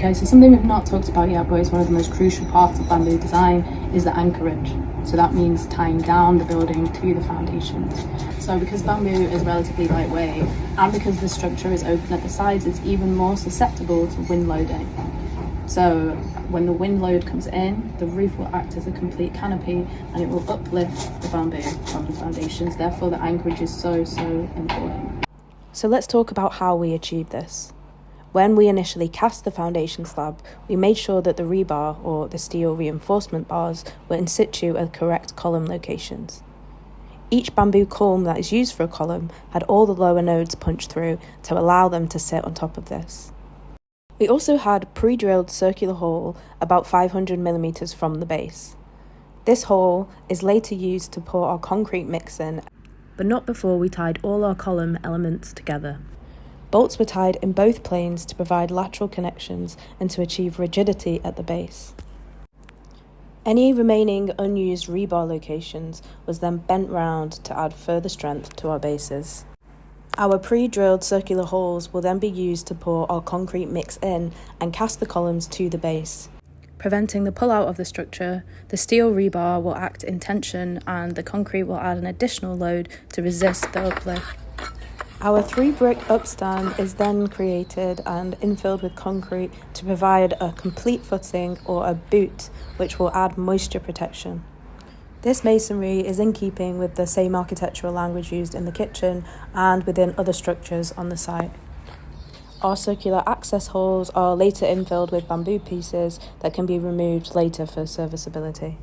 Okay, so something we've not talked about yet, but it's one of the most crucial parts of bamboo design, is the anchorage. So that means tying down the building to the foundations. So because bamboo is relatively lightweight, and because the structure is open at the sides, it's even more susceptible to wind loading. So when the wind load comes in, the roof will act as a complete canopy and it will uplift the bamboo from the foundations. Therefore, the anchorage is so important. So let's talk about how we achieve this. When we initially cast the foundation slab, we made sure that the rebar, or the steel reinforcement bars, were in situ at correct column locations. Each bamboo culm that is used for a column had all the lower nodes punched through to allow them to sit on top of this. We also had pre-drilled circular hole about 500mm from the base. This hole is later used to pour our concrete mix in, but not before we tied all our column elements together. Bolts were tied in both planes to provide lateral connections and to achieve rigidity at the base. Any remaining unused rebar locations was then bent round to add further strength to our bases. Our pre-drilled circular holes will then be used to pour our concrete mix in and cast the columns to the base. Preventing the pull-out of the structure, the steel rebar will act in tension and the concrete will add an additional load to resist the uplift. Our 3-brick upstand is then created and infilled with concrete to provide a complete footing or a boot, which will add moisture protection. This masonry is in keeping with the same architectural language used in the kitchen and within other structures on the site. Our circular access holes are later infilled with bamboo pieces that can be removed later for serviceability.